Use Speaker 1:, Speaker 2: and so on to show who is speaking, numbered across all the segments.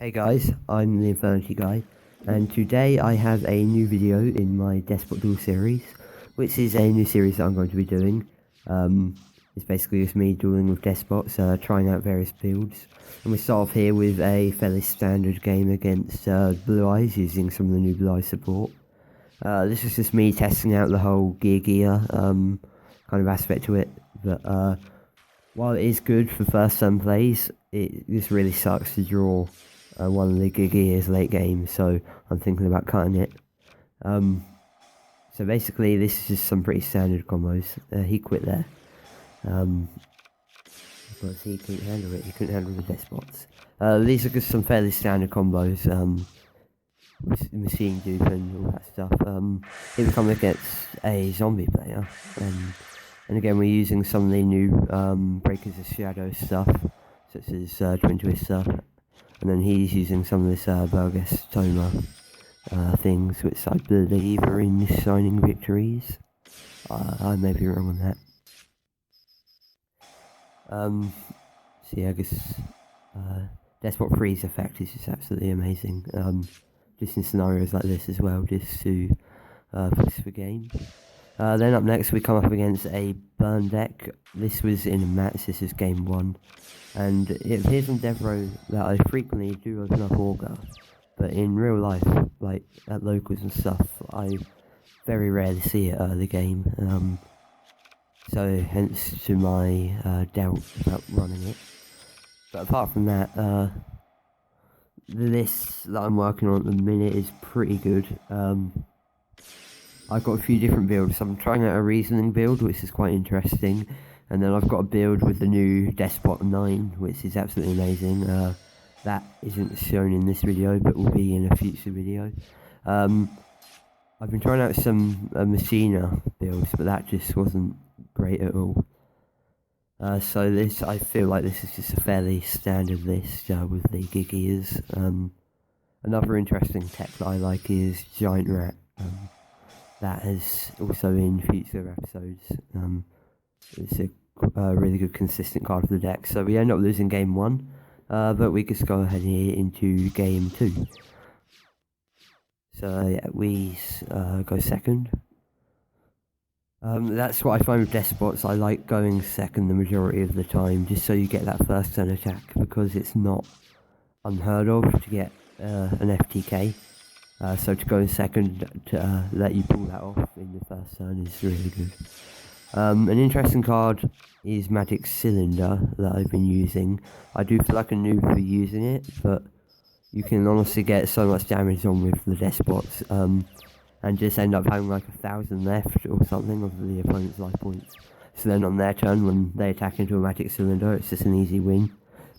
Speaker 1: Hey guys, I'm the Infernity Guy, and today I have a new video in my Deskbot Duels series, which is a new series that I'm going to be doing. It's basically just me dueling with Despots, trying out various builds. And we start off here with a fairly standard game against Blue Eyes, using some of the new Blue Eyes support. This is just me testing out the whole gear kind of aspect to it, but while it is good for first turn plays, it just really sucks to draw one of the gears late game, so I'm thinking about cutting it. So basically this is just some pretty standard combos. He quit there, because he couldn't handle it, he couldn't handle the Despots. These are just some fairly standard combos, machine dupe and all that stuff. Here we come against a zombie player, and again we're using some of the new Breakers of Shadow stuff, such as Twin Twister. And then he's using some of this Burgess Toma things, which I believe are in Shining Victories. I may be wrong on that. So yeah, I guess Despot Freeze effect is just absolutely amazing. Just in scenarios like this as well, just to push the game. Then up next we come up against a burn deck. This was in a match, this is game 1. And it appears on Devro that I frequently do open up Augur, but in real life, like at locals and stuff, I very rarely see it early game. So hence to my doubt about running it. But apart from that, this that I'm working on at the minute is pretty good. I've got a few different builds. I'm trying out a reasoning build, which is quite interesting. And then I've got a build with the new Deskbot 9, which is absolutely amazing. That isn't shown in this video, but will be in a future video. I've been trying out some Machina builds, but that just wasn't great at all. So this, I feel like this is just a fairly standard list with the Gigias. Another interesting tech that I like is Giant Rat. That is also in future episodes. It's a really good consistent card for the deck. So we end up losing game 1, but we just go ahead here into game 2. So yeah, we go second. That's what I find with Despots. I like going second the majority of the time, just so you get that first turn attack, because it's not unheard of to get an FTK. So to go second to let you pull that off in the first turn is really good. An interesting card is Magic Cylinder that I've been using. I do feel like a noob for using it, but you can honestly get so much damage on with the Despots, and just end up having like 1,000 left or something of the opponent's life points. So then on their turn, when they attack into a Magic Cylinder, it's just an easy win.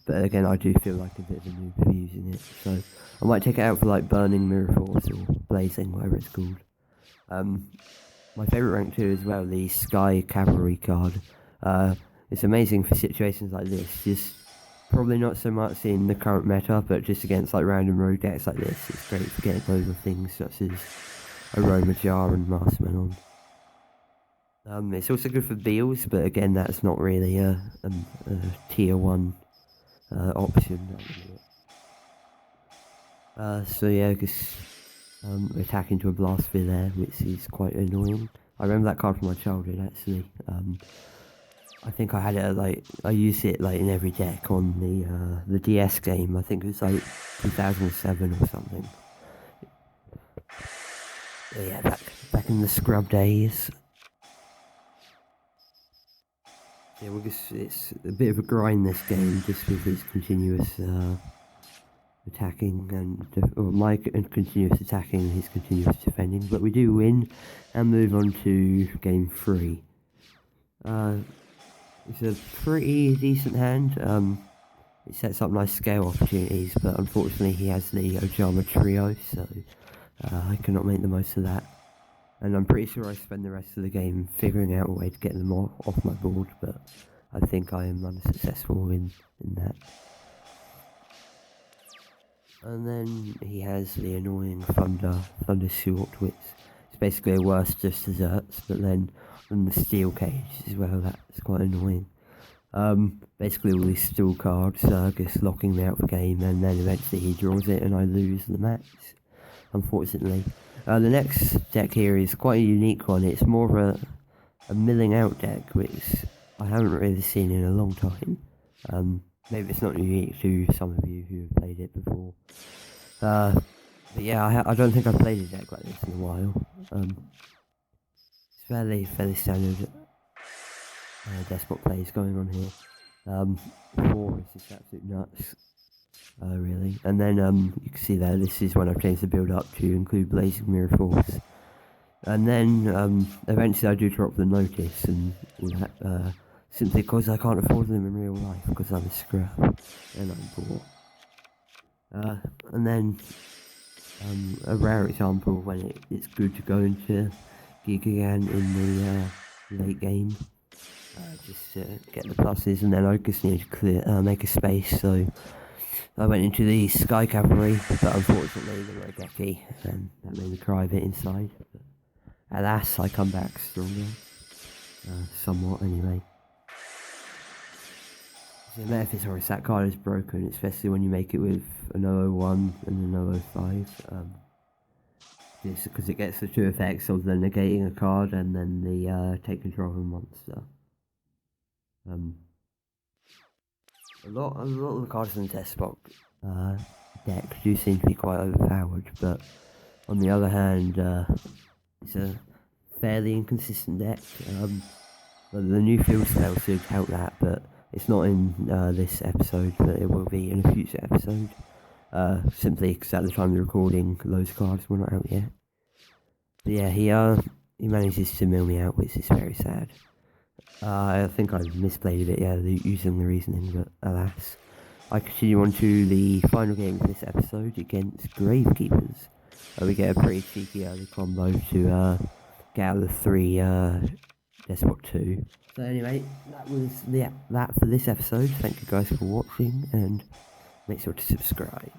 Speaker 1: But again, I do feel like a bit of a noob for using it, so I might take it out for like Burning Mirror Force or Blazing, whatever it's called. My favourite rank 2 as well, the Sky Cavalry card. It's amazing for situations like this, just probably not so much in the current meta, but just against like random rogue decks like this, it's great for getting over things such as Aroma Jar and Masterman on. It's also good for Beals, but again that's not really a tier 1 option. So yeah, I guess attack into a Blast Sphere there, which is quite annoying. I remember that card from my childhood actually. I think I had it I used it like in every deck on the DS game. I think it was like 2007 or something. But yeah, back in the scrub days. Yeah, it's a bit of a grind this game, just with its continuous attacking and continuous attacking and his continuous defending, but we do win and move on to game 3. It's a pretty decent hand. It sets up nice scale opportunities, but unfortunately he has the Ojama trio, so I cannot make the most of that. And I'm pretty sure I spend the rest of the game figuring out a way to get them off my board, but I think I am unsuccessful in that. And then he has the annoying Thunder Short, which is basically a worse just desserts, but then on the Steel Cage as well, that's quite annoying. Basically all these stall cards, just locking me out of the game, and then eventually he draws it and I lose the match, unfortunately. The next deck here is quite a unique one. It's more of a milling out deck, which I haven't really seen in a long time. Maybe it's not unique to some of you who have played it before. But yeah, I don't think I've played a deck like this in a while. It's fairly standard Deskbot plays going on here. 4 is just absolute nuts, really. And then you can see there, this is when I've changed the build up to include Blazing Mirror Force. And then eventually I do drop the notice and all that, simply because I can't afford them in real life because I'm a scrap and I'm poor. And then a rare example when it's good to go into Gig again in the late game, just to get the pluses, and then I just need to make a space, so I went into the Sky Cavalry, but unfortunately they were a Geki, and that made me cry a bit inside. But alas, I come back stronger, somewhat anyway. The Metaphysoric that card is broken, especially when you make it with an 001 and an 005. Just because it gets the two effects of the negating a card and then the take control of a monster. A lot of the cards in the Deskbot deck do seem to be quite overpowered, but on the other hand, it's a fairly inconsistent deck. Well, the new field spell should help that, but it's not in this episode, but it will be in a future episode. Simply because at the time of the recording, those cards were not out yet. But yeah, he manages to mill me out, which is very sad. I think I misplayed it, yeah, using the reasoning, but alas. I continue on to the final game of this episode against Gravekeepers. We get a pretty cheeky early combo to get out of the 3 Deskbot 2. So anyway, that was that for this episode. Thank you guys for watching, and make sure to subscribe.